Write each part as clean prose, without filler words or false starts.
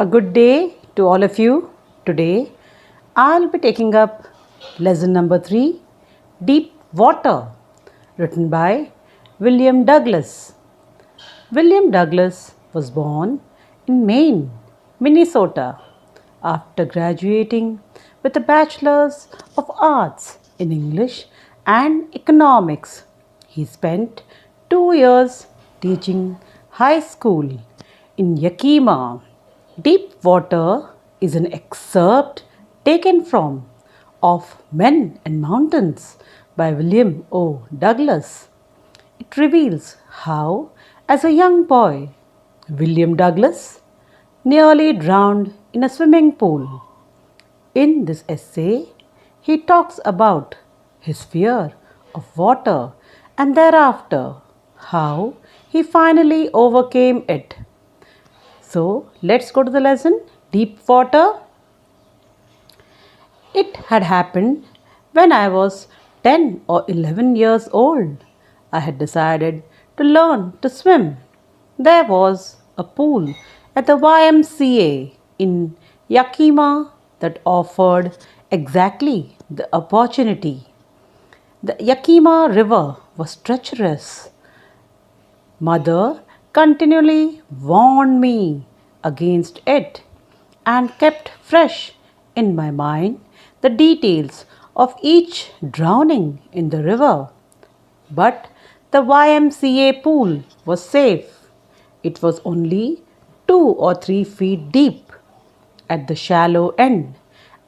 A good day to all of you. Today I'll be taking up lesson number 3, Deep Water, written by William Douglas. William Douglas was born in Maine, Minnesota. After graduating with a Bachelor's of Arts in English and Economics, he spent 2 years teaching high school in Yakima. Deep Water is an excerpt taken from Of Men and Mountains by William O. Douglas. It reveals how, as a young boy, William Douglas nearly drowned in a swimming pool. In this essay, he talks about his fear of water and thereafter how he finally overcame it. So, let's go to the lesson. Deep water. It had happened when I was 10 or 11 years old. I had decided to learn to swim. There was a pool at the YMCA in Yakima that offered exactly the opportunity. The Yakima River was treacherous. Mother continually warned me against it and kept fresh in my mind the details of each drowning in the river. But the YMCA pool was safe. It was only 2 or 3 feet deep at the shallow end,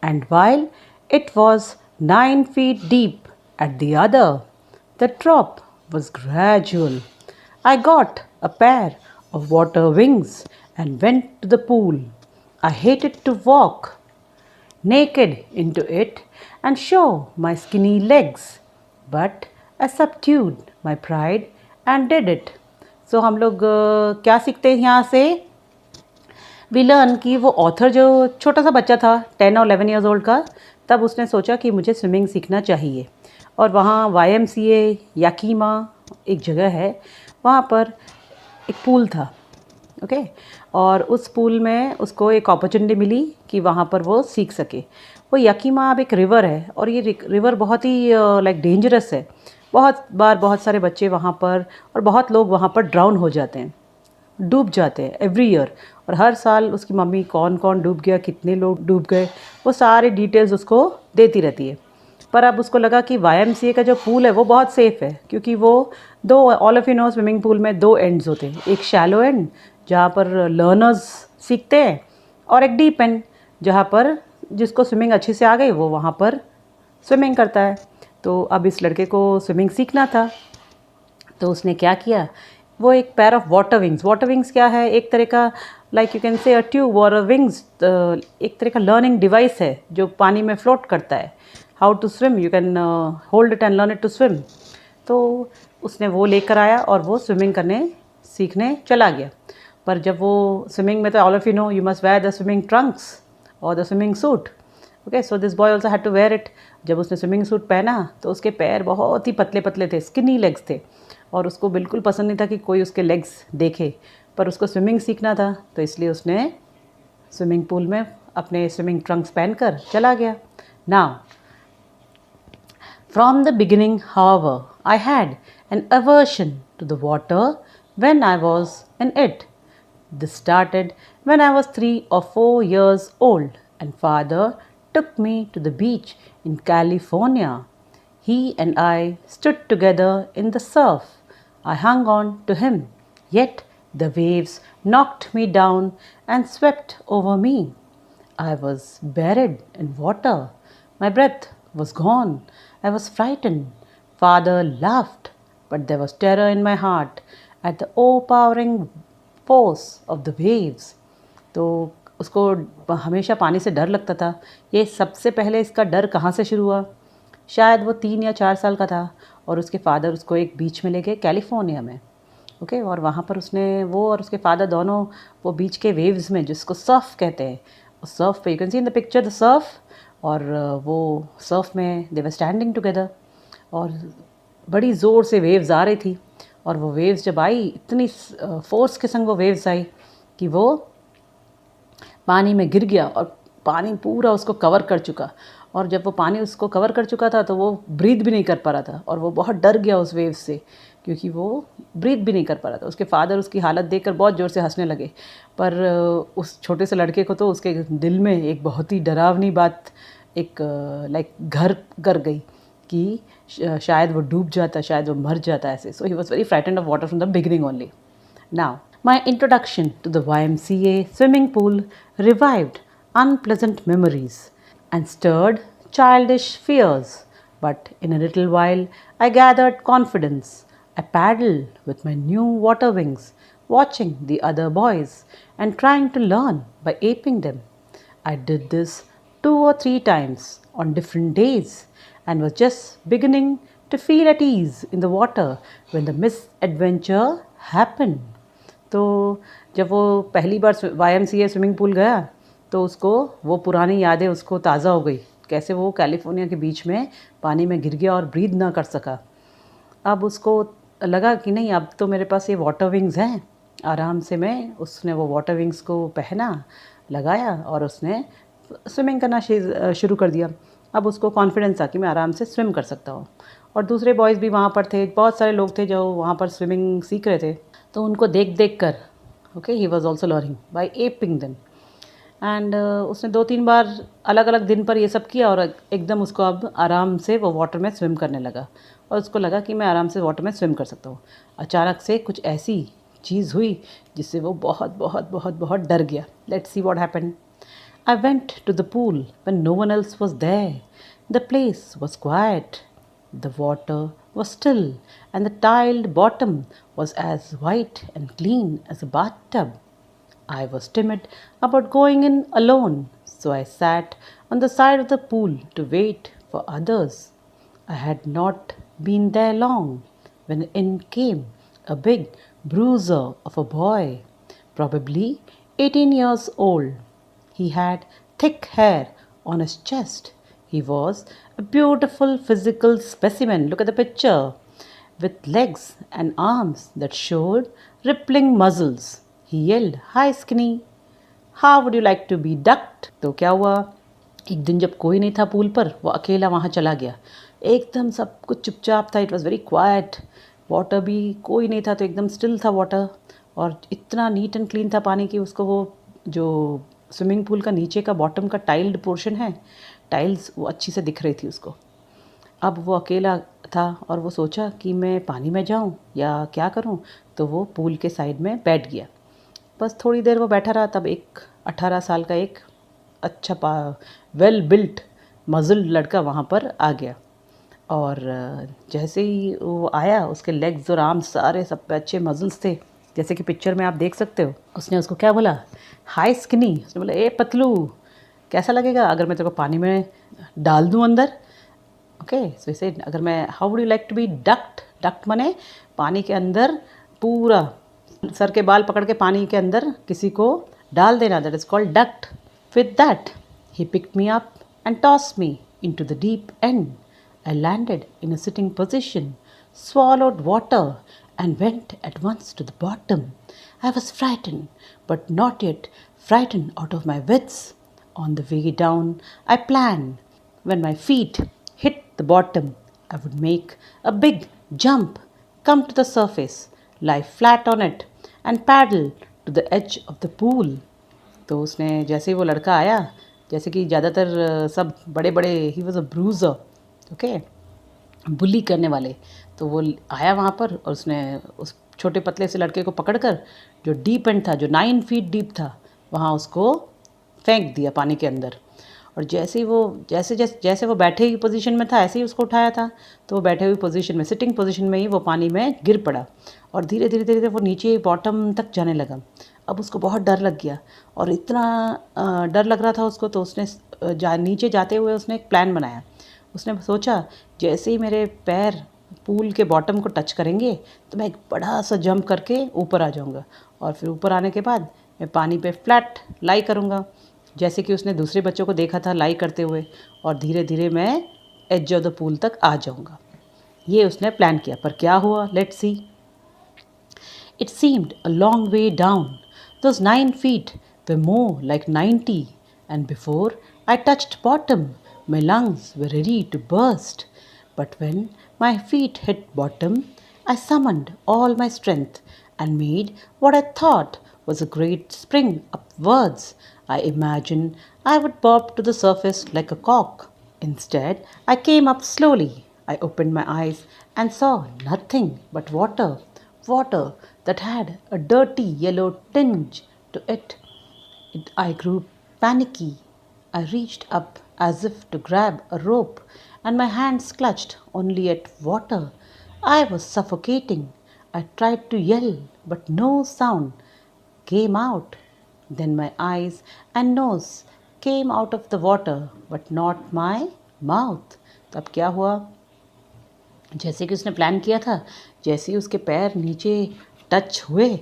and while it was 9 feet deep at the other, the drop was gradual. I got a pair of water wings and went to the pool. I hated to walk naked into it and show my skinny legs, but I subdued my pride and did it. So हम लोग क्या सीखते हैं यहाँ से? We learn कि वो author जो छोटा सा बच्चा था 10 और 11 ईयर्स ओल्ड का, तब उसने सोचा कि मुझे स्विमिंग सीखना चाहिए और वहाँ YMCA याकीमा एक जगह है, वहाँ पर एक पूल था. ओके और उस पूल में उसको एक अपॉर्चुनिटी मिली कि वहाँ पर वो सीख सके. वो यकीमा अब एक रिवर है और ये रिवर बहुत ही लाइक डेंजरस है. बहुत बार बहुत सारे बच्चे वहाँ पर और बहुत लोग वहाँ पर ड्राउन हो जाते हैं, डूब जाते हैं एवरी ईयर. और हर साल उसकी मम्मी कौन कौन डूब गया, कितने लोग डूब गए, वो सारे डिटेल्स उसको देती रहती है. पर अब उसको लगा कि YMCA का जो पूल है वो बहुत सेफ़ है, क्योंकि वो दो, all of you no, swimming pool में 2 एंड्स होते हैं. एक शैलो एंड जहाँ पर लर्नर्स सीखते हैं और एक डीप एंड जहाँ पर जिसको स्विमिंग अच्छे से आ गई वो वहाँ पर स्विमिंग करता है. तो अब इस लड़के को स्विमिंग सीखना था, तो उसने क्या किया, वो एक pair of water wings. Water wings क्या है? एक तरह का like you can say a tube और विंग्स, एक तरह का लर्निंग डिवाइस है जो पानी में फ्लोट करता है. How to swim, you can hold it and learn it to swim. तो उसने वो लेकर आया और वो स्विमिंग करने सीखने चला गया. पर जब वो स्विमिंग में, तो all of you know you must wear the swimming trunks और the swimming suit. Okay, so this boy also had to wear it. जब उसने स्विमिंग सूट पहना तो उसके पैर बहुत ही पतले पतले थे, स्किनी लेग्स थे, और उसको बिल्कुल पसंद नहीं था कि कोई उसके लेग्स देखे. पर उसको स्विमिंग सीखना था, तो इसलिए उसने स्विमिंग पूल में अपने स्विमिंग ट्रंक्स पहनकर चला गया. Now from the beginning, however, I had an aversion to the water when I was in it. This started when I was 3 or 4 years old and father took me to the beach in California. He and I stood together in the surf. I hung on to him, yet the waves knocked me down and swept over me. I was buried in water. My breath was gone. I was frightened. Father laughed, but there was terror in my heart at the overpowering force of the waves. तो उसको हमेशा पानी से डर लगता था. ये सबसे पहले इसका डर कहाँ से शुरू हुआ? शायद वो 3 या 4 साल का था और उसके फादर उसको एक बीच में ले गए कैलिफोर्निया में. ओके और वहाँ पर उसने, वो और उसके फादर दोनों, वो बीच के वेव्स में, जिसको सर्फ कहते हैं, उस सर्फ पे, you can see in the picture the Surf, और वो सर्फ में दे वर स्टैंडिंग टुगेदर और बड़ी ज़ोर से वेव्स आ रही थी. और वो वेव्स जब आई, इतनी फोर्स के संग वो वेव्स आई कि वो पानी में गिर गया और पानी पूरा उसको कवर कर चुका। और जब वो पानी उसको कवर कर चुका था तो वो ब्रीथ भी नहीं कर पा रहा था और वो बहुत डर गया उस वेव से, क्योंकि वो ब्रीथ भी नहीं कर पा रहा था। उसके फादर उसकी हालत देखकर बहुत ज़ोर से हंसने लगे, पर उस छोटे से लड़के को तो उसके दिल में एक बहुत ही डरावनी बात एक लाइक घर कर गई कि शायद वो डूब जाता, शायद वो मर जाता ऐसे। So he was very frightened of water from the beginning only. Now, my introduction to the YMCA swimming pool revived unpleasant memories and stirred childish fears. But in a little while, I gathered confidence. I paddled with my new water wings, watching the other boys and trying to learn by aping them. I did this 2 or 3 times on different days and was just beginning to feel at ease in the water when the misadventure happened. तो जब वो पहली बार YMCA swimming pool गया तो उसको वो पुरानी यादें उसको ताज़ा हो गई, कैसे वो कैलिफोर्निया के बीच में पानी में गिर गया और ब्रीथ ना कर सका। अब उसको लगा कि नहीं, अब तो मेरे पास ये वाटर विंग्स हैं, आराम से मैं उसने वो वाटर विंग्स को पहना, लगाया और उसने स्विमिंग करना शुरू कर दिया। अब उसको कॉन्फिडेंस था कि मैं आराम से स्विम कर सकता हूँ। और दूसरे बॉयज़ भी वहाँ पर थे, बहुत सारे लोग थे जो वहाँ पर स्विमिंग सीख रहे थे, तो उनको देख देख कर okay he was also learning by aping them. And उसने 2-3 बार अलग अलग दिन पर ये सब किया और एकदम उसको अब आराम से वो वाटर में स्विम करने लगा और उसको लगा कि मैं आराम से वाटर में स्विम कर सकता हूँ। अचानक से कुछ ऐसी चीज़ हुई जिससे वो बहुत बहुत बहुत बहुत डर गया। Let's see what happened. I went to the pool when no one else was there. The place was quiet. The water was still, and the tiled bottom was as white and clean as a bathtub. I was timid about going in alone, so I sat on the side of the pool to wait for others. I had not been there long when in came a big bruiser of a boy, probably 18 years old. He had thick hair on his chest. He was a beautiful physical specimen. Look at the picture. With legs and arms that showed rippling muscles. He yelled, "Hi, Skinny. How would you like to be ducked?" तो क्या हुआ, एक दिन जब कोई नहीं था pool पर, वो अकेला वहाँ चला गया। एकदम सब कुछ चुपचाप था, it was very quite. Water भी कोई नहीं था, तो एकदम स्टिल था वाटर और इतना नीट एंड क्लीन था पानी कि उसको वो जो स्विमिंग पूल का नीचे का बॉटम का टाइल्ड पोर्शन है, टाइल्स वो अच्छी से दिख रही थी उसको। अब वो अकेला था और वो सोचा कि मैं पानी में जाऊं या क्या करूं, तो वो पूल के साइड में बैठ गया। बस थोड़ी देर वो बैठा रहा, तब एक 18 साल का एक अच्छा वेल बिल्ट मज़ल लड़का वहाँ पर आ गया और जैसे ही वो आया, उसके लेग्स और आर्म्स सारे सब पे अच्छे मज़ल्स थे, जैसे कि पिक्चर में आप देख सकते हो। उसने उसको क्या बोला, हाय स्किनी। उसने बोला, ए पतलू, कैसा लगेगा अगर मैं तेरे को पानी में डाल दूँ अंदर। ओके, सो इसे अगर मैं, how would you like to be duck. Duck माने पानी के अंदर पूरा सर के बाल पकड़ के पानी के अंदर किसी को डाल देना, that is called duct. With that he picked me up and tossed me into the deep and. I landed in a sitting position, swallowed water, and went at once to the bottom. I was frightened, but not yet frightened out of my wits. On the way down, I planned, when my feet hit the bottom, I would make a big jump, come to the surface, lie flat on it, and paddle to the edge of the pool. तो उसने जैसे ही वो लड़का आया, जैसे कि ज़्यादातर सब बड़े बड़े, ही वॉज अ ब्रूज़र, ओके, बुली करने वाले, तो वो आया वहाँ पर और उसने उस छोटे पतले से लड़के को पकड़कर जो डीप एंड था, जो 9 फीट डीप था, वहाँ उसको फेंक दिया पानी के अंदर। और जैसे ही वो जैसे वो बैठे हुई पोजीशन में था, ऐसे ही उसको उठाया था, तो वो बैठे हुई पोजीशन में, सिटिंग पोजीशन में ही वो पानी में गिर पड़ा और धीरे धीरे धीरे वो नीचे बॉटम तक जाने लगा। अब उसको बहुत डर लग गया और इतना डर लग रहा था उसको, तो उसने नीचे जाते हुए उसने एक प्लान बनाया। उसने सोचा, जैसे ही मेरे पैर पूल के बॉटम को टच करेंगे तो मैं एक बड़ा सा जंप करके ऊपर आ जाऊंगा और फिर ऊपर आने के बाद मैं पानी पे फ्लैट लाई करूंगा, जैसे कि उसने दूसरे बच्चों को देखा था लाई करते हुए, और धीरे धीरे मैं एज ऑफ द पूल तक आ जाऊंगा। ये उसने प्लान किया, पर क्या हुआ, let's see. It seemed a long way down, those 9 feet were more like 90, and before I touched bottom, my lungs were ready to burst. But when my feet hit bottom, I summoned all my strength and made what I thought was a great spring upwards. I imagined I would bob to the surface like a cock. Instead, I came up slowly. I opened my eyes and saw nothing but water, water that had a dirty yellow tinge to it. I grew panicky. I reached up as if to grab a rope, and my hands clutched only at water. I was suffocating. I tried to yell, but no sound came out. Then my eyes and nose came out of the water, but not my mouth. तो अब क्या हुआ? जैसे कि उसने plan किया था, जैसे ही उसके पैर नीचे टच हुए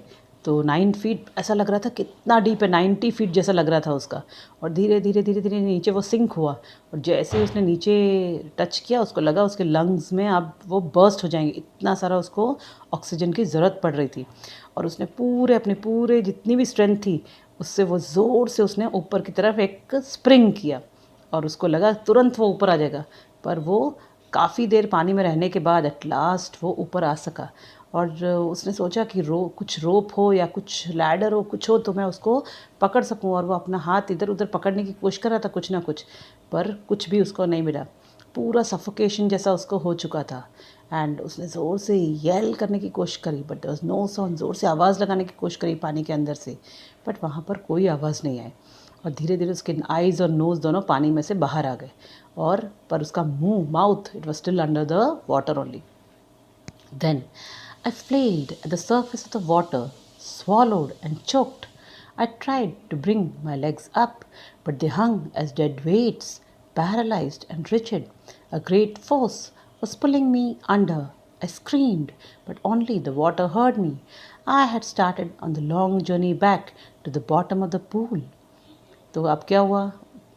तो 9 फीट ऐसा लग रहा था, कितना डीप है, 90 फीट जैसा लग रहा था उसका। और धीरे धीरे धीरे धीरे नीचे वो सिंक हुआ, और जैसे ही उसने नीचे टच किया उसको लगा उसके लंग्स में अब वो बर्स्ट हो जाएंगे, इतना सारा उसको ऑक्सीजन की ज़रूरत पड़ रही थी। और उसने अपने पूरे जितनी भी स्ट्रेंथ थी उससे वो ज़ोर से उसने ऊपर की तरफ एक स्प्रिंग किया, और उसको लगा तुरंत वो ऊपर आ जाएगा। पर वो काफ़ी देर पानी में रहने के बाद एट लास्ट वो ऊपर आ सका। और उसने सोचा कि कुछ रोप हो या कुछ लैडर हो, कुछ हो तो मैं उसको पकड़ सकूं। और वो अपना हाथ इधर उधर पकड़ने की कोशिश कर रहा था, कुछ ना कुछ, पर कुछ भी उसको नहीं मिला। पूरा सफोकेशन जैसा उसको हो चुका था। एंड उसने ज़ोर से येल करने की कोशिश करी, but there was no sound. ज़ोर से आवाज़ लगाने की कोशिश करी पानी के अंदर से, बट वहाँ पर कोई आवाज़ नहीं आई। और धीरे धीरे उसके आइज़ और नोज़ दोनों पानी में से बाहर आ गए, और पर उसका मुंह, mouth, it was still under the water only. Then I flailed at the surface of the water, swallowed and choked. I tried to bring my legs up, but they hung as dead weights, paralyzed and rigid. A great force was pulling me under. I screamed, but only the water heard me. I had started on the long journey back to the bottom of the pool. तो अब क्या हुआ?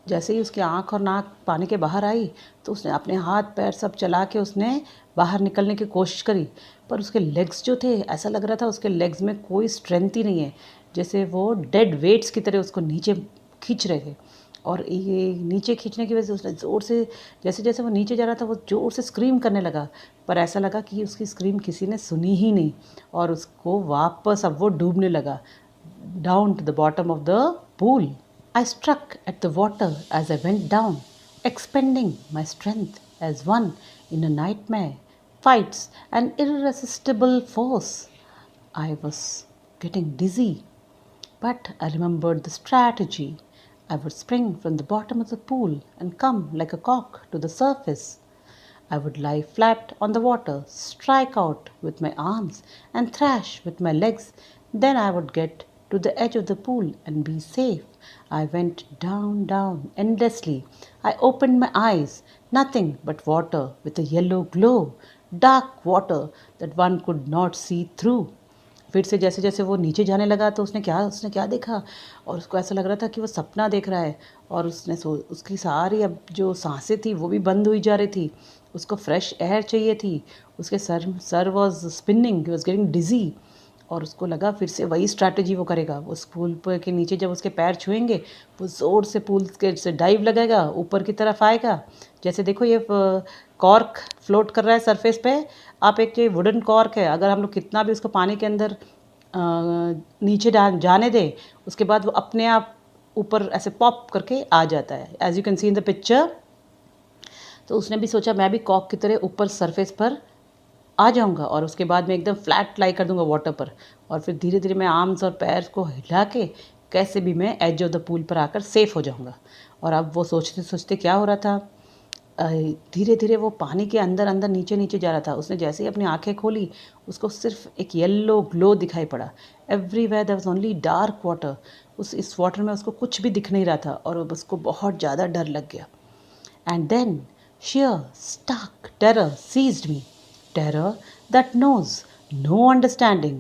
जैसे ही उसकी आँख और नाक पानी के बाहर आई तो उसने अपने हाथ पैर सब चला के उसने बाहर निकलने की कोशिश करी, पर उसके लेग्स जो थे, ऐसा लग रहा था उसके लेग्स में कोई स्ट्रेंथ ही नहीं है, जैसे वो डेड वेट्स की तरह उसको नीचे खींच रहे थे। और ये नीचे खींचने की वजह से उसने ज़ोर से, जैसे जैसे वो नीचे जा रहा था वो ज़ोर से स्क्रीम करने लगा, पर ऐसा लगा कि उसकी स्क्रीम किसी ने सुनी ही नहीं, और उसको वापस अब वो डूबने लगा down to the bottom of the pool. I struck at the water as I went down, expending my strength as one in a nightmare fights an irresistible force. I was getting dizzy, but I remembered the strategy. I would spring from the bottom of the pool and come like a cock to the surface. I would lie flat on the water, strike out with my arms, and thrash with my legs. Then I would get to the edge of the pool and be safe. I went down, down, endlessly. I opened my eyes. Nothing but water with a yellow glow, dark water that one could not see through. फिर से जैसे जैसे वो नीचे जाने लगा तो उसने क्या देखा, और उसको ऐसा लग रहा था कि वो सपना देख रहा है। और उसकी सारी अब जो सांसें थी वो भी बंद हुई जा रही थी, उसको फ्रेश एयर चाहिए थी, उसके सर was spinning, he was getting dizzy. और उसको लगा फिर से वही स्ट्रैटेजी वो करेगा। वो पूल पर के नीचे जब उसके पैर छुएंगे वो ज़ोर से पूल के से डाइव लगाएगा, ऊपर की तरफ आएगा। जैसे देखो ये कॉर्क फ्लोट कर रहा है सरफेस पे, आप एक जो वुडन कॉर्क है, अगर हम लोग कितना भी उसको पानी के अंदर नीचे जाने दें, उसके बाद वो अपने आप ऊपर ऐसे पॉप करके आ जाता है, as you can see in the picture. तो उसने भी सोचा मैं भी कॉक की तरह ऊपर सरफेस पर आ जाऊंगा, और उसके बाद मैं एकदम फ्लैट लाई कर दूंगा वाटर पर, और फिर धीरे धीरे मैं आर्म्स और पैर को हिला के कैसे भी मैं एज ऑफ द पूल पर आकर सेफ हो जाऊंगा। और अब वो सोचते सोचते क्या हो रहा था, धीरे धीरे वो पानी के अंदर अंदर नीचे नीचे जा रहा था। उसने जैसे ही अपनी आंखें खोली उसको सिर्फ एक येलो ग्लो दिखाई पड़ा। Everywhere there was only dark water. इस वाटर में उसको कुछ भी दिख नहीं रहा था, और उसको बहुत ज़्यादा डर लग गया। And then sheer, stark terror seized me. Terror that knows no understanding.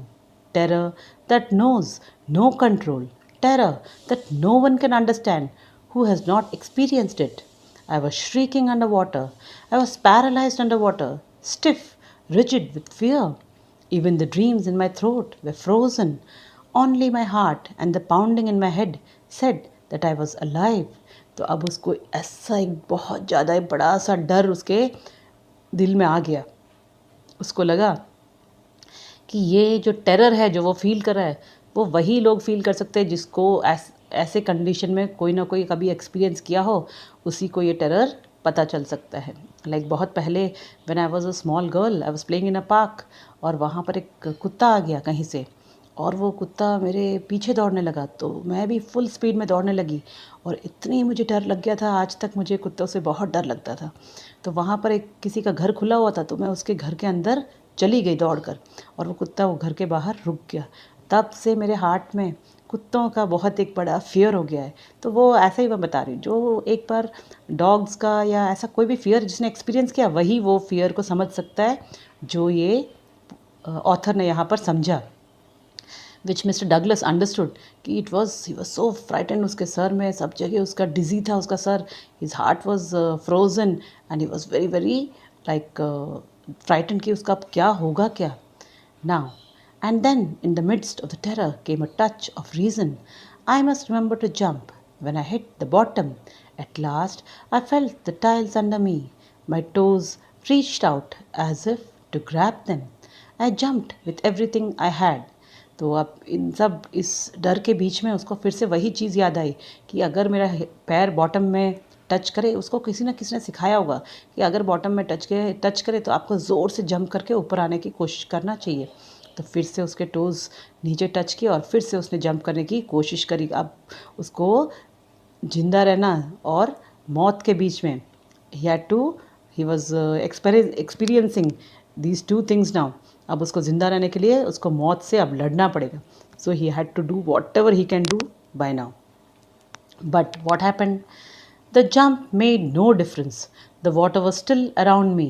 Terror that knows no control. Terror that no one can understand who has not experienced it. I was shrieking underwater. I was paralyzed underwater, stiff, rigid with fear. Even the dreams in my throat were frozen. Only my heart and the pounding in my head said that I was alive. तो अब उसको ऐसा एक बहुत ज़्यादा बड़ा सा डर उसके दिल में आ गया. उसको लगा कि ये जो टेरर है जो वो फील कर रहा है वो वही लोग फील कर सकते हैं जिसको ऐसे कंडीशन में कोई ना कोई कभी एक्सपीरियंस किया हो, उसी को ये टेरर पता चल सकता है. लाइक बहुत पहले when I was a small girl I was playing in a park, और वहाँ पर एक कुत्ता आ गया कहीं से, और वो कुत्ता मेरे पीछे दौड़ने लगा, तो मैं भी फुल स्पीड में दौड़ने लगी, और इतनी मुझे डर लग गया था. आज तक मुझे कुत्तों से बहुत डर लगता था. तो वहाँ पर एक किसी का घर खुला हुआ था, तो मैं उसके घर के अंदर चली गई दौड़कर, और वो कुत्ता वो घर के बाहर रुक गया. तब से मेरे हार्ट में कुत्तों का बहुत एक बड़ा फियर हो गया है. तो वो ऐसा ही मैं बता रही हूँ, जो एक बार डॉग्स का या ऐसा कोई भी फियर जिसने एक्सपीरियंस किया वही वो फियर को समझ सकता है जो ये ऑथर ने यहाँ पर समझा. विच मिस्टर डगलस अंडरस्टूड कि ही वॉज सो फ्राइटेंड. उसके सर में सब जगह उसका डिजी था उसका sir. His heart was frozen and he was very very like frightened कि उसका अब क्या होगा क्या. Now and then in the midst of the terror came a touch of reason. I must remember to jump. When I hit the bottom, at last I felt the tiles under me. My toes reached out as if to grab them. I jumped with everything I had. तो अब इन सब इस डर के बीच में उसको फिर से वही चीज़ याद आई कि अगर मेरा पैर बॉटम में टच करे, उसको किसी ना किसी ने सिखाया होगा कि अगर बॉटम में टच करे तो आपको ज़ोर से जंप करके ऊपर आने की कोशिश करना चाहिए. तो फिर से उसके टोज़ नीचे टच किए और फिर से उसने जंप करने की कोशिश करी. अब उसको जिंदा रहना और मौत के बीच में he was experiencing these two things now. अब उसको ज़िंदा रहने के लिए उसको मौत से अब लड़ना पड़ेगा. So he had to do whatever he can do by now. But what happened? The jump made no difference. The water was still around me.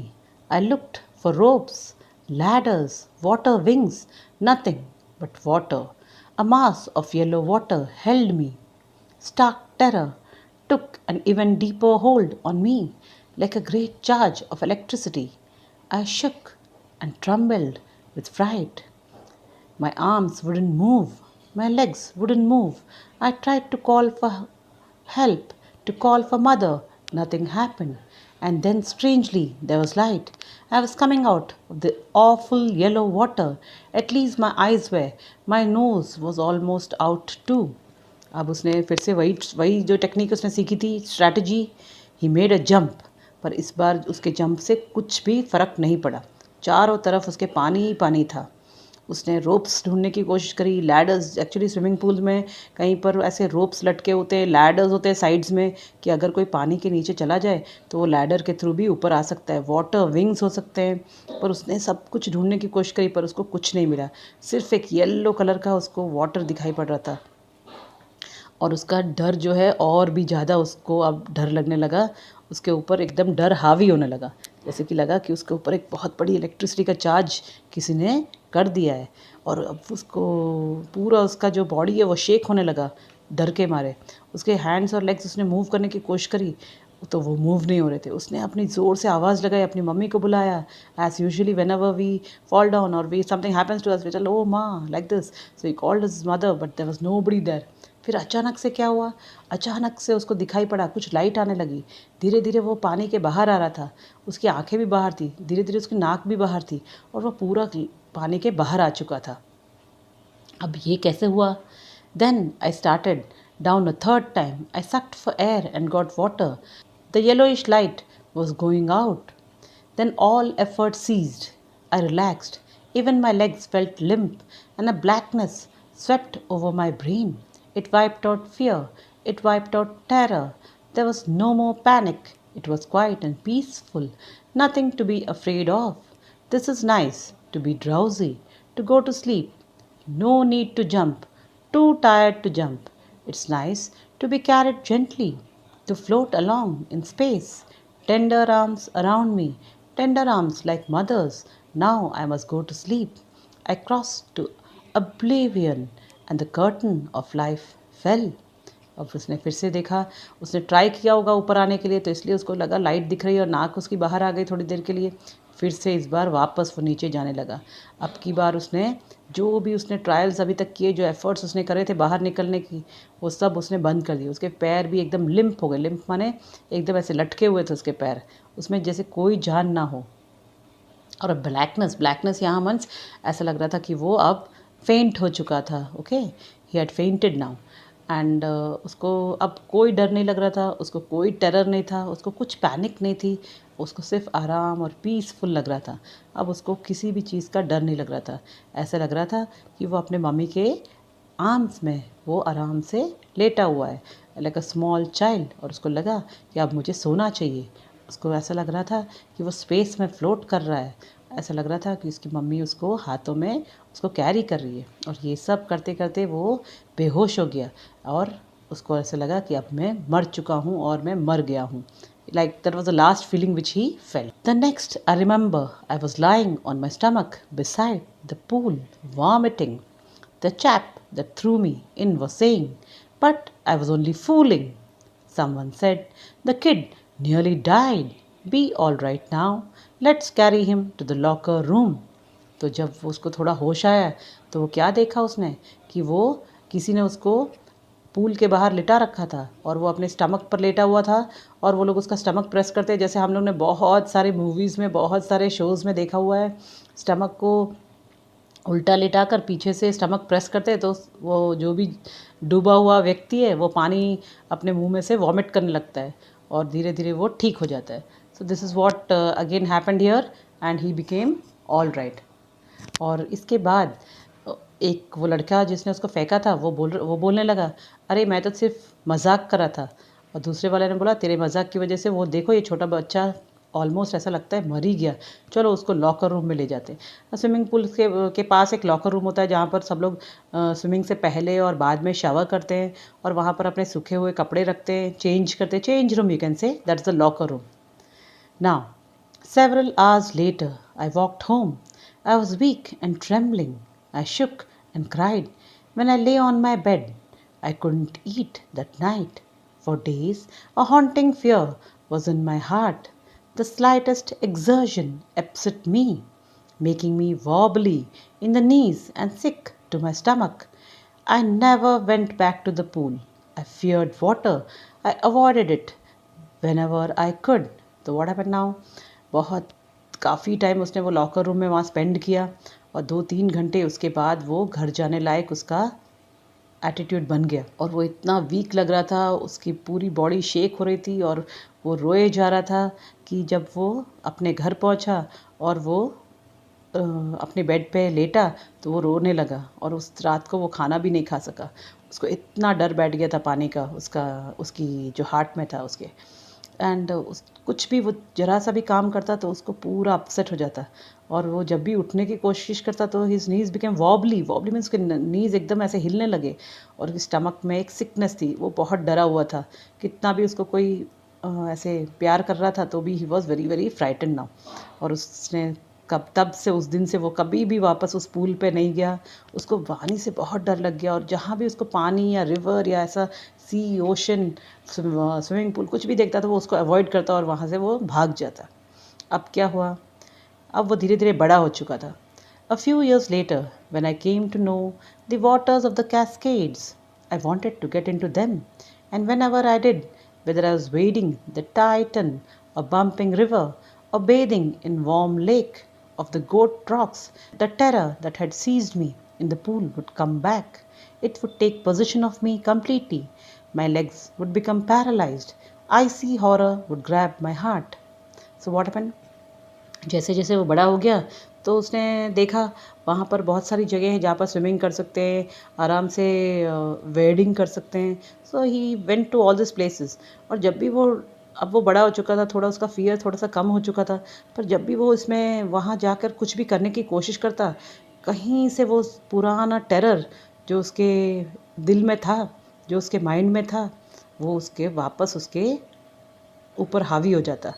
I looked for ropes, ladders, water wings, nothing but water. A mass of yellow water held me. Stark terror took an even deeper hold on me, like a great charge of electricity. I shook and trembled with fright. My arms wouldn't move. My legs wouldn't move. I tried to call for help, to call for mother. Nothing happened. And then, strangely, there was light. I was coming out of the awful yellow water. At least my eyes were. My nose was almost out too. अब उसने फिर से वही वही जो technique उसने सीखी थी, strategy. He made a jump. पर इस बार उसके जंप से कुछ भी फ़र्क नहीं पड़ा. चारों तरफ उसके पानी ही पानी था. उसने रोप्स ढूंढने की कोशिश करी, लैडर्स. एक्चुअली स्विमिंग पूल में कहीं पर ऐसे रोप्स लटके होते हैं, लैडर्स होते हैं साइड्स में, कि अगर कोई पानी के नीचे चला जाए तो वो लैडर के थ्रू भी ऊपर आ सकता है. वाटर विंग्स हो सकते हैं. पर उसने सब कुछ ढूंढने की कोशिश करी पर उसको कुछ नहीं मिला. सिर्फ एक येलो कलर का उसको वाटर दिखाई पड़ रहा था. और उसका डर जो है और भी ज़्यादा उसको अब डर लगने लगा. उसके ऊपर एकदम डर हावी होने लगा, जैसे कि लगा कि उसके ऊपर एक बहुत बड़ी इलेक्ट्रिसिटी का चार्ज किसी ने कर दिया है. और अब उसको पूरा उसका जो बॉडी है वो शेक होने लगा डर के मारे. उसके हैंड्स और लेग्स उसने मूव करने की कोशिश करी तो वो मूव नहीं हो रहे थे. उसने अपनी ज़ोर से आवाज़ लगाई, अपनी मम्मी को बुलाया. As usually whenever we fall down और we something happens to us we tell oh maa like this. So he called his mother but there was nobody there. फिर अचानक से क्या हुआ? अचानक से उसको दिखाई पड़ा, कुछ लाइट आने लगी. धीरे धीरे वो पानी के बाहर आ रहा था. उसकी आंखें भी बाहर थी, धीरे धीरे उसकी नाक भी बाहर थी, और वो पूरा पानी के बाहर आ चुका था. अब ये कैसे हुआ? Then I started down a third time. I sucked for air and got water. The yellowish light was going out. Then all effort ceased. I relaxed. Even my legs felt limp, and a blackness swept over my brain. It wiped out fear. It wiped out terror. There was no more panic. It was quiet and peaceful. Nothing to be afraid of. This is nice, to be drowsy, to go to sleep. No need to jump. Too tired to jump. It's nice to be carried gently, to float along in space. Tender arms around me, tender arms like mother's. Now I must go to sleep. I crossed to oblivion, and the curtain of life fell. अब उसने फिर से देखा. उसने try किया होगा ऊपर आने के लिए, तो इसलिए उसको लगा लाइट दिख रही है और नाक उसकी बाहर आ गई थोड़ी देर के लिए. फिर से इस बार वापस वो नीचे जाने लगा. अब की बार उसने जो भी उसने ट्रायल्स अभी तक किए, जो एफर्ट्स उसने करे थे बाहर निकलने की, वो सब उसने बंद कर दिए। उसके पैर भी एकदम लिम्प हो गए। लिम्प माने एकदम ऐसे लटके हुए थे उसके पैर, उसमें जैसे कोई जान ना हो। और ब्लैकनेस, ब्लैकनेस यहाँ मीन्स ऐसा लग रहा था कि वो अब फेंट हो चुका था। Okay, he had fainted now. And उसको अब कोई डर नहीं लग रहा था, उसको कोई टेरर नहीं था, उसको कुछ पैनिक नहीं थी, उसको सिर्फ आराम और पीसफुल लग रहा था। अब उसको किसी भी चीज़ का डर नहीं लग रहा था। ऐसा लग रहा था कि वो अपने मम्मी के आर्म्स में वो आराम से लेटा हुआ है, लाइक अ स्मॉल चाइल्ड। और उसको लगा कि अब मुझे सोना चाहिए। उसको ऐसा लग रहा था कि वो स्पेस में फ्लोट कर रहा है। ऐसा लग रहा था कि उसकी मम्मी उसको हाथों में उसको कैरी कर रही है। और ये सब करते करते वो बेहोश हो गया और उसको ऐसा लगा कि अब मैं मर चुका हूँ और मैं मर गया हूँ। Like that was the last feeling which he felt. The next, I remember I was lying on my stomach beside the pool, vomiting. The chap that threw me in was saying, "But I was only fooling." Someone said, "The kid nearly died. Be all right now. Let's carry him to the locker room." तो जब वो उसको थोड़ा होश आया तो वो क्या देखा उसने कि वो किसी ने उसको पूल के बाहर लिटा रखा था और वो अपने स्टमक पर लेटा हुआ था। और वो लोग उसका स्टमक प्रेस करते हैं, जैसे हम लोग ने बहुत सारे मूवीज़ में, बहुत सारे शोज़ में देखा हुआ है। स्टमक को उल्टा लेटा कर पीछे से स्टमक प्रेस करते हैं तो वो जो भी डूबा हुआ व्यक्ति है वो पानी अपने मुंह में से वॉमिट करने लगता है और धीरे धीरे वो ठीक हो जाता है। So this is what again happened here and he became all right. और इसके बाद एक वो लड़का जिसने उसको फेंका था वो बोलने लगा, अरे मैं तो सिर्फ मजाक कर रहा था। और दूसरे वाले ने बोला, तेरे मजाक की वजह से वो देखो ये छोटा बच्चा ऑलमोस्ट ऐसा लगता है मर ही गया, चलो उसको लॉकर रूम में ले जाते हैं। स्विमिंग पूल के पास एक लॉकर रूम होता है जहाँ पर सब लोग स्विमिंग से पहले और बाद में शावर करते हैं और वहाँ पर अपने सूखे हुए कपड़े रखते हैं, चेंज करते हैं। Change room you can say, that's the locker room. Now, several hours later, I walked home. I was weak and trembling. I shook and cried when I lay on my bed. I couldn't eat that night. For days, a haunting fear was in my heart. The slightest exertion upset me, making me wobbly in the knees and sick to my stomach. I never went back to the pool. I feared water. I avoided it whenever I could. तो what happened now, बहुत काफ़ी time उसने वो locker room में वहाँ spend किया और 2-3 घंटे उसके बाद वो घर जाने लायक उसका एटीट्यूड बन गया। और वो इतना वीक लग रहा था, उसकी पूरी बॉडी शेक हो रही थी और वो रोए जा रहा था कि जब वो अपने घर पहुँचा और वो अपने बेड पे लेटा तो वो रोने लगा और उस रात को वो खाना भी नहीं खा सका। उसको इतना डर बैठ गया था पानी का, उसकी जो हार्ट में था उसके। एंड उस कुछ भी वो ज़रा सा भी काम करता तो उसको पूरा अपसेट हो जाता। और वो जब भी उठने की कोशिश करता तो his knees became wobbly. Wobbly means उसके नीज़ एकदम ऐसे हिलने लगे और स्टमक में एक सिकनेस थी। वो बहुत डरा हुआ था, कितना भी उसको कोई ऐसे प्यार कर रहा था तो भी ही was very very frighten now. और उसने कब तब से उस दिन से वो कभी भी वापस उस पूल पे नहीं गया। उसको पानी से बहुत डर लग गया और जहाँ भी उसको पानी या रिवर या ऐसा सी, ओशन, स्विमिंग पूल कुछ भी देखता था वो उसको अवॉइड करता और वहाँ से वो भाग जाता। अब क्या हुआ, अब वो धीरे धीरे बड़ा हो चुका था। A few years later, when I came to know the waters of the Cascades, I wanted to get into them. And whenever I did, whether I was wading the Titan, a bumping river, or bathing in warm lake of the goat rocks, the terror that had seized me in the pool would come back. It would take possession of me completely. My legs would become paralyzed. Icy horror would grab my heart. So what happened? जैसे जैसे वो बड़ा हो गया तो उसने देखा वहाँ पर बहुत सारी जगह है जहाँ पर स्विमिंग कर सकते हैं, आराम से वेडिंग कर सकते हैं। So he went to all this places. और जब भी वो, अब वो बड़ा हो चुका था, थोड़ा उसका फियर थोड़ा सा कम हो चुका था, पर जब भी वो इसमें वहाँ जाकर कुछ भी करने की कोशिश करता, कहीं से वो पुराना टेरर जो उसके दिल में था, जो उसके माइंड में था, वो उसके वापस उसके ऊपर हावी हो जाता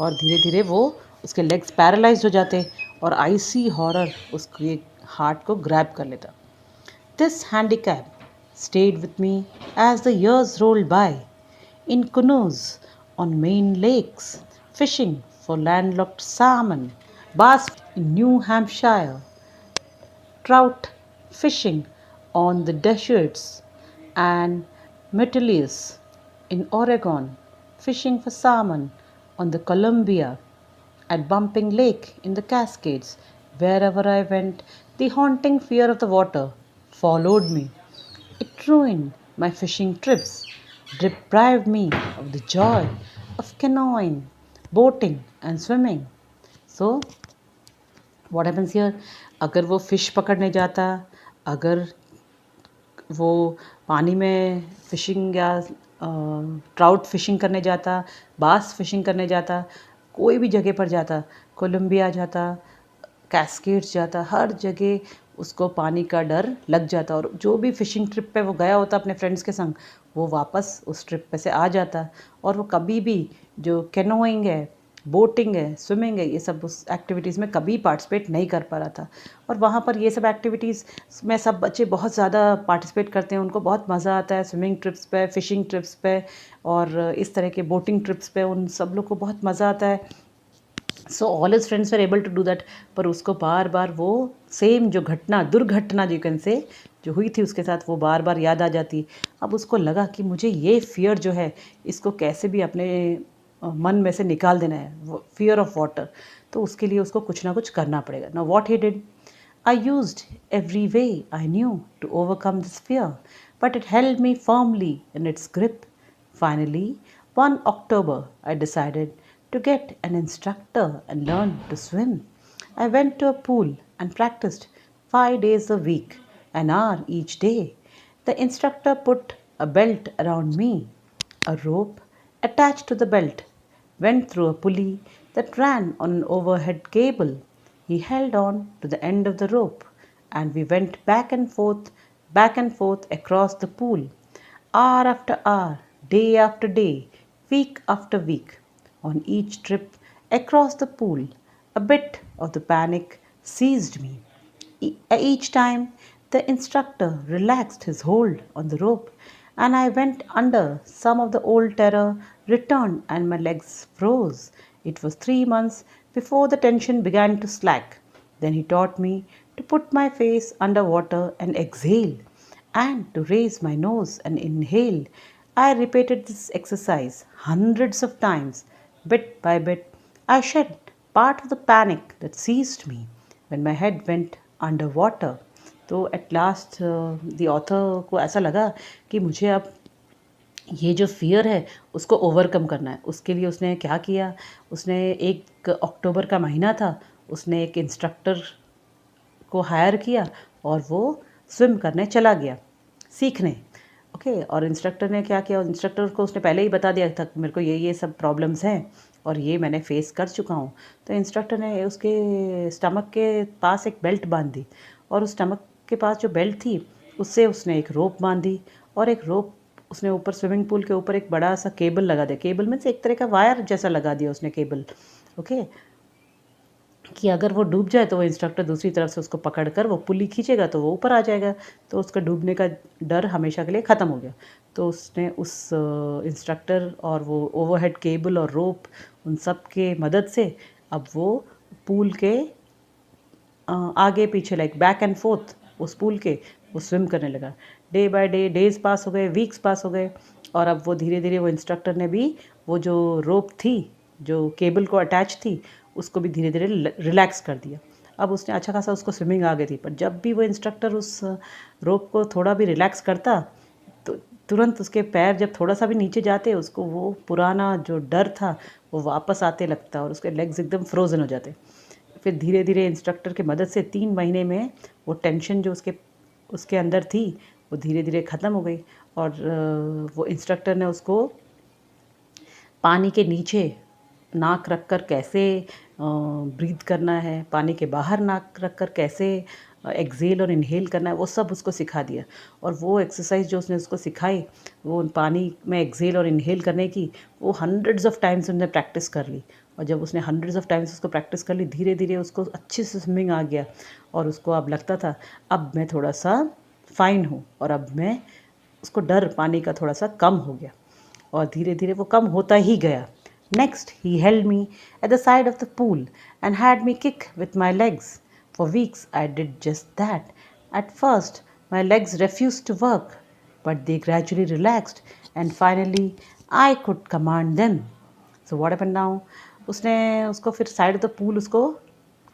और धीरे धीरे वो उसके लेग्स पैरालाइज्ड हो जाते और आइसी हॉरर उसके हार्ट को ग्रैब कर लेता। This handicap stayed with me as the years rolled by, in canoes on Maine lakes, fishing for landlocked salmon, bass in New Hampshire, trout fishing on the deserts and Metelius in Oregon, fishing for salmon on the Columbia, at Bumping Lake in the Cascades. Wherever I went, the haunting fear of the water followed me. It ruined my fishing trips, deprived me of the joy of canoeing, boating, and swimming. So, what happens here? अगर वो fish पकड़ने जाता, अगर वो पानी में fishing या trout fishing करने जाता, बास फिशिंग करने जाता, कोई भी जगह पर जाता, कोलंबिया जाता, कैस्केड्स जाता, हर जगह उसको पानी का डर लग जाता। और जो भी फ़िशिंग ट्रिप पे वो गया होता अपने फ्रेंड्स के संग, वो वापस उस ट्रिप पे से आ जाता और वो कभी भी जो कैनोइंग है, बोटिंग है, स्विमिंग है, ये सब उस एक्टिविटीज़ में कभी पार्टिसिपेट नहीं कर पा रहा था। और वहाँ पर ये सब एक्टिविटीज़ में सब बच्चे बहुत ज़्यादा पार्टिसिपेट करते हैं, उनको बहुत मज़ा आता है स्विमिंग ट्रिप्स पे, फ़िशिंग ट्रिप्स पे और इस तरह के बोटिंग ट्रिप्स पे उन सब लोग को बहुत मज़ा आता है। So all his friends were able to do that. पर उसको बार बार वो सेम जो घटना, दुर्घटना जो कैन से जो हुई थी उसके साथ, वो बार बार याद आ जाती। अब उसको लगा कि मुझे ये फियर जो है इसको कैसे भी अपने मन में से निकाल देना है, फियर ऑफ वाटर। तो उसके लिए उसको कुछ ना कुछ करना पड़ेगा। Now what he did, I used every way I knew to overcome this fear, but it held me firmly in its grip. Finally, one October, I decided to get an instructor and learn to swim. I went to a pool and practiced 5 days a week, an hour each day. The instructor put a belt around me, a rope attached to the belt went through a pulley that ran on an overhead cable. He held on to the end of the rope, and we went back and forth across the pool, hour after hour, day after day, week after week. On each trip across the pool, a bit of the panic seized me. Each time, the instructor relaxed his hold on the rope, and I went under. Some of the old terror returned, and my legs froze. It was 3 months before the tension began to slack. Then he taught me to put my face under water and exhale, and to raise my nose and inhale. I repeated this exercise hundreds of times. Bit by bit, I shed part of the panic that seized me when my head went underwater. तो at last the author को ऐसा लगा कि मुझे अब ये जो fear है उसको ओवरकम करना है। उसके लिए उसने क्या किया, उसने 1 अक्टूबर का महीना था, उसने एक इंस्ट्रक्टर को हायर किया और वो स्विम करने चला गया सीखने। ओके, और इंस्ट्रक्टर ने क्या किया, इंस्ट्रक्टर को उसने पहले ही बता दिया था कि मेरे को ये सब प्रॉब्लम्स हैं और ये मैंने फेस कर चुका हूँ। तो इंस्ट्रक्टर ने उसके स्टमक के पास एक बेल्ट बांध दी और उस स्टमक के पास जो बेल्ट थी उससे उसने एक रोप बांधी और एक रोप उसने ऊपर स्विमिंग पूल के ऊपर एक बड़ा सा केबल लगा दिया। केबल में से एक तरह का वायर जैसा लगा दिया उसने केबल, ओके, कि अगर वो डूब जाए तो वो इंस्ट्रक्टर दूसरी तरफ से उसको पकड़कर वो पुली खींचेगा तो वो ऊपर आ जाएगा, तो उसका डूबने का डर हमेशा के लिए ख़त्म हो गया। तो उसने उस इंस्ट्रक्टर और वो ओवरहेड केबल और रोप उन सब के मदद से अब वो पूल के आगे पीछे लाइक बैक एंड फोर्थ उस पूल के वो स्विम करने लगा। डे बाय डे डेज़ पास हो गए, वीक्स पास हो गए और अब वो धीरे धीरे वो इंस्ट्रक्टर ने भी वो जो रोप थी जो केबल को अटैच थी उसको भी धीरे धीरे रिलैक्स कर दिया। अब उसने अच्छा खासा उसको स्विमिंग आ गई थी, पर जब भी वो इंस्ट्रक्टर उस रोप को थोड़ा भी रिलैक्स करता तो तुरंत उसके पैर जब थोड़ा सा भी नीचे जाते उसको वो पुराना जो डर था वो वापस आते लगता और उसके लेग्स एकदम फ्रोज़न हो जाते। फिर धीरे धीरे इंस्ट्रक्टर की मदद से 3 महीने में वो टेंशन जो उसके अंदर थी वो धीरे धीरे ख़त्म हो गई और वो इंस्ट्रक्टर ने उसको पानी के नीचे नाक रख कर कैसे ब्रीथ करना है, पानी के बाहर नाक रख कर कैसे एक्सेल और इनहेल करना है, वो सब उसको सिखा दिया। और वो एक्सरसाइज जो उसने उसको सिखाई वो पानी में एक्सेल और इनहेल करने की वो हंड्रेड्स ऑफ टाइम्स उसने प्रैक्टिस कर ली। और जब उसने हंड्रेड्स ऑफ टाइम्स उसको प्रैक्टिस कर ली धीरे धीरे उसको अच्छे से स्विमिंग आ गया और उसको अब लगता था अब मैं थोड़ा सा फाइन हूँ और अब मैं उसको डर पानी का थोड़ा सा कम हो गया और धीरे धीरे वो कम होता ही गया। Next, he held me at the side of the pool and had me kick with my legs. For weeks, I did just that, At first, my legs refused to work, but they gradually relaxed and finally I could command them. So what happened now? उसने उसको फिर side of the pool उसको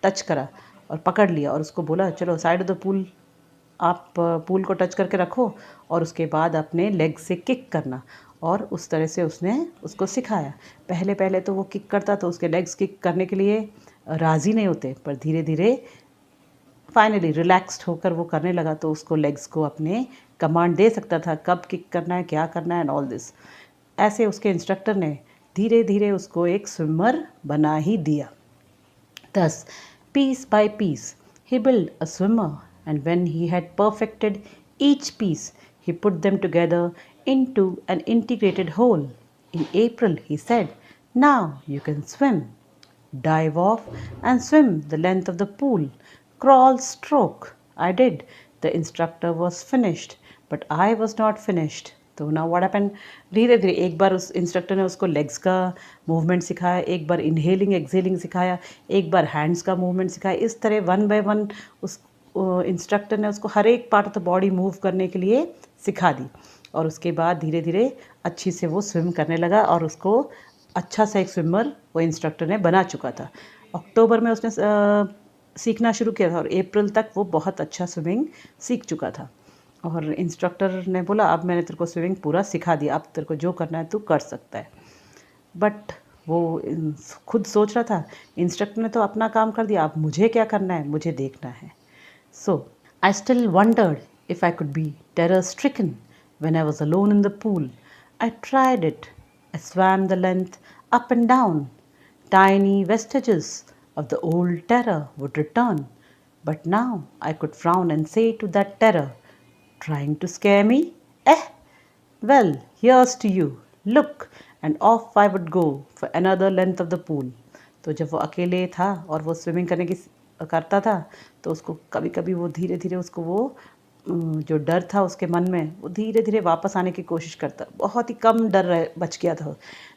touch करा और पकड़ लिया और उसको बोला चलो साइड ऑफ द पूल आप पूल को टच करके रखो और उसके बाद अपने लेग से किक करना और उस तरह से उसने उसको सिखाया। पहले पहले तो वो किक करता तो उसके लेग्स किक करने के लिए राज़ी नहीं होते, पर धीरे धीरे फाइनली रिलैक्स्ड होकर वो करने लगा तो उसको लेग्स को अपने कमांड दे सकता था कब किक करना है, क्या करना है एंड ऑल दिस। ऐसे उसके इंस्ट्रक्टर ने धीरे धीरे उसको एक स्विमर बना ही दिया। Thus, piece by piece, he built a swimmer, and when he had perfected each piece, he put them together into an integrated whole. In April, he said, now you can swim. Dive off and swim the length of the pool. Crawl, stroke. I did. The instructor was finished, but I was not finished. तो ना what happen, धीरे धीरे एक बार उस instructor ने उसको legs का movement सिखाया, एक बार इनहेलिंग एक्सहेलिंग सिखाया, एक बार हैंड्स का मूवमेंट सिखाया। इस तरह वन बाय वन उस इंस्ट्रक्टर ने उसको हर एक part of the body move करने के लिए सिखा दी और उसके बाद धीरे धीरे अच्छी से वो स्विम करने लगा और उसको अच्छा सा एक स्विमर वो इंस्ट्रक्टर ने बना चुका था। अक्टूबर में उसने सीखना शुरू किया था और अप्रैल तक वो बहुत अच्छा स्विमिंग सीख चुका था और इंस्ट्रक्टर ने बोला अब मैंने तेरे को स्विमिंग पूरा सिखा दिया, अब तेरे को जो करना है तू कर सकता है। बट वो खुद सोच रहा था इंस्ट्रक्टर ने तो अपना काम कर दिया, अब मुझे क्या करना है, मुझे देखना है। So I still wondered if I could be terror stricken when I was alone in the pool. I tried it. I swam the length up and down. Tiny vestiges of the old terror would return. But now I could frown and say to that terror, trying to scare me? Eh, well, here's to you. Look, and off I would go for another length of the pool. तो जब वो अकेले था और वो swimming करने की करता था तो उसको कभी कभी वो धीरे धीरे उसको वो जो डर था उसके मन में वो धीरे धीरे वापस आने की कोशिश करता। बहुत ही कम डर बच गया था।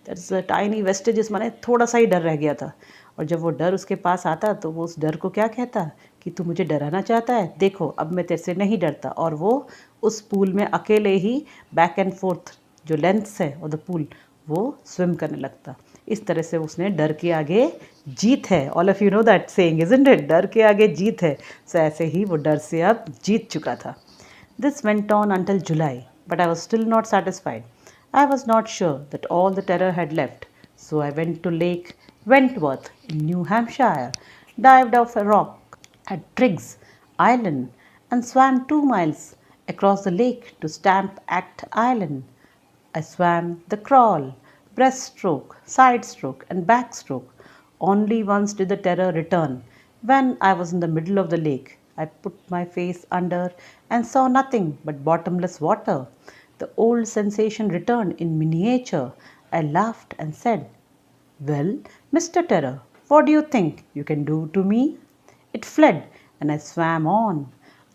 दैट्स टाइनी वेस्टेजेस, माने थोड़ा सा ही डर रह गया था। और जब वो डर उसके पास आता तो वो उस डर को क्या कहता कि तू मुझे डराना चाहता है, देखो अब मैं तेरे से नहीं डरता। और वो उस पूल में अकेले ही बैक एंड फोर्थ जो लेंथ्स है और द पूल वो स्विम करने लगता। इस तरह से उसने डर के आगे जीत है। All of you know that saying isn't it, डर के आगे जीत है। सो ऐसे ही वो डर से अब जीत चुका था। This went on until July, but I was still not satisfied. I was not sure that all the terror had left, so I went to Lake Wentworth in New Hampshire, dived off a rock at Triggs Island, and swam 2 miles across the lake to Stamp Act Island. I swam the crawl, breaststroke, sidestroke, and backstroke. Only once did the terror return. When I was in the middle of the lake, I put my face under and saw nothing but bottomless water. The old sensation returned in miniature. I laughed and said, well, Mr. Terror, what do you think you can do to me? It fled and I swam on.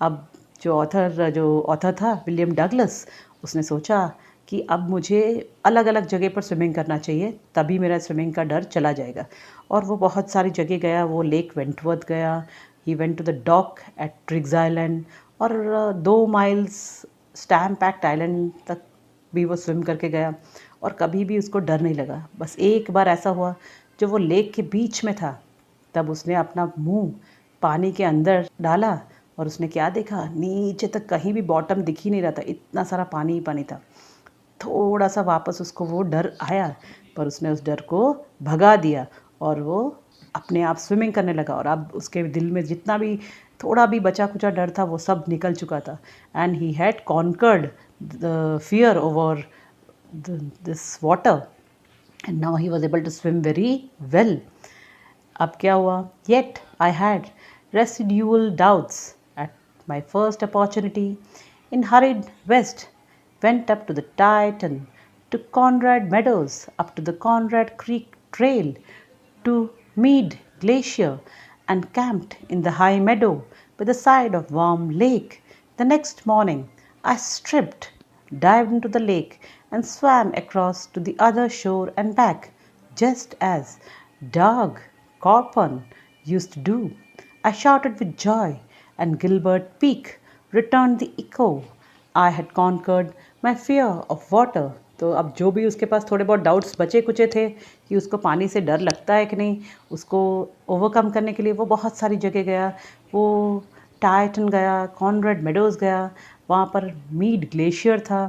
अब जो author था William Douglas, उसने सोचा कि अब मुझे अलग अलग जगह पर स्विमिंग करना चाहिए, तभी मेरा स्विमिंग का डर चला जाएगा। और वो बहुत सारी जगह गया। वो लेक वेंटवर्थ गया, he went to the dock at Triggs island, और 2 माइल्स स्टैम्प एक्ट आइलैंड तक भी वो स्विम करके गया और कभी भी उसको डर नहीं लगा। बस एक बार ऐसा हुआ जब वो लेक के बीच में था, तब उसने अपना मुंह पानी के अंदर डाला और उसने क्या देखा, नीचे तक कहीं भी बॉटम दिख ही नहीं रहा था, इतना सारा पानी ही पानी था। थोड़ा सा वापस उसको वो डर आया, पर उसने उस डर को भगा दिया और वो अपने आप स्विमिंग करने लगा। और अब उसके दिल में जितना भी थोड़ा भी बचा कुचा डर था वो सब निकल चुका था। And he had conquered the fear over this water and now he was able to swim very well. अब क्या हुआ, yet I had residual doubts at my first opportunity in hurried west, went up to the Titan, to Conrad Meadows, up to the Conrad Creek Trail, to Mead Glacier, and camped in the high meadow by the side of Warm Lake. The next morning, I stripped, dived into the lake, and swam across to the other shore and back, just as Doug Corpon used to do. I shouted with joy, and Gilbert Peak returned the echo. I had conquered my fear of water. तो अब जो भी उसके पास थोड़े बहुत doubts बचे कुचे थे कि उसको पानी से डर लगता है कि नहीं, उसको ओवरकम करने के लिए वो बहुत सारी जगह गया। वो टाइटन गया, कॉनरेड मेडोज़ गया, वहाँ पर मीड ग्लेशियर था,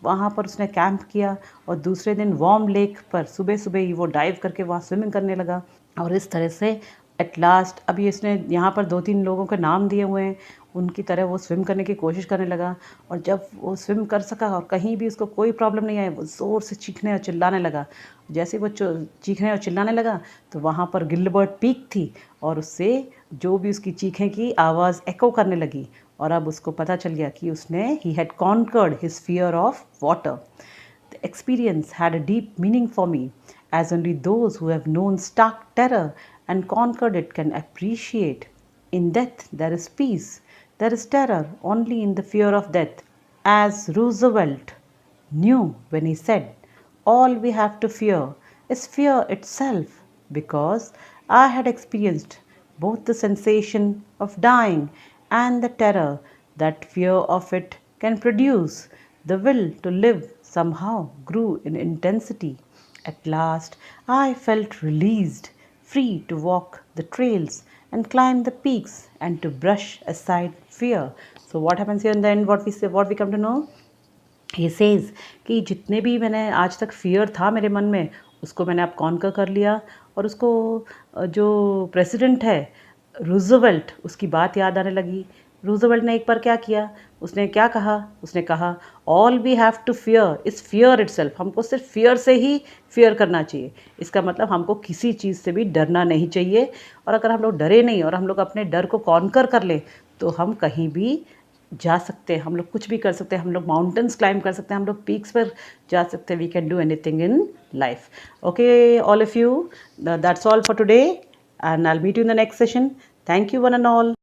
वहाँ पर उसने कैंप किया और दूसरे दिन वार्म लेक पर सुबह सुबह ही वो डाइव करके वहाँ स्विमिंग करने लगा। और इस तरह से एट लास्ट अभी इसने यहाँ पर 2-3 लोगों के नाम दिए हुए हैं, उनकी तरह वो स्विम करने की कोशिश करने लगा। और जब वो स्विम कर सका और कहीं भी उसको कोई प्रॉब्लम नहीं आई, वो ज़ोर से चीखने और चिल्लाने लगा। जैसे वो चीखने और चिल्लाने लगा तो वहाँ पर गिल्बर्ट पीक थी और उससे जो भी उसकी चीखें की आवाज़ एको करने लगी। और अब उसको पता चल गया कि उसने he had conquered his fear of water. The experience had a deep meaning for me, as only those who have known stark terror and conquered it can appreciate. In death there is peace, there is terror only in the fear of death, as Roosevelt knew when he said, all we have to fear is fear itself, because I had experienced both the sensation of dying and the terror that fear of it can produce. The will to live somehow grew in intensity. At last, I felt released, free to walk the trails and climb the peaks and to brush aside fear. So, what happens here in the end? What we say, what we come to know? He says कि जितने भी मैंने आज तक fear था मेरे मन में, उसको मैंने अब कॉन्कर कर लिया। और उसको जो प्रेसिडेंट है रूजवेल्ट, उसकी बात याद आने लगी। रूजवेल्ट ने एक बार क्या किया, उसने क्या कहा, उसने कहा all we have to fear is fear itself. हमको सिर्फ फियर से ही फियर करना चाहिए। इसका मतलब हमको किसी चीज़ से भी डरना नहीं चाहिए। और अगर हम लोग डरे नहीं और हम लोग अपने डर को कॉन्कर कर लें तो हम कहीं भी जा सकते हैं, हम लोग कुछ भी कर सकते हैं, हम लोग माउंटेन्स क्लाइंब कर सकते हैं, हम लोग पीक्स पर जा सकते हैं। We can do anything in life. Okay all of you, that's all for today and I will meet you in the next session. Thank you one and all.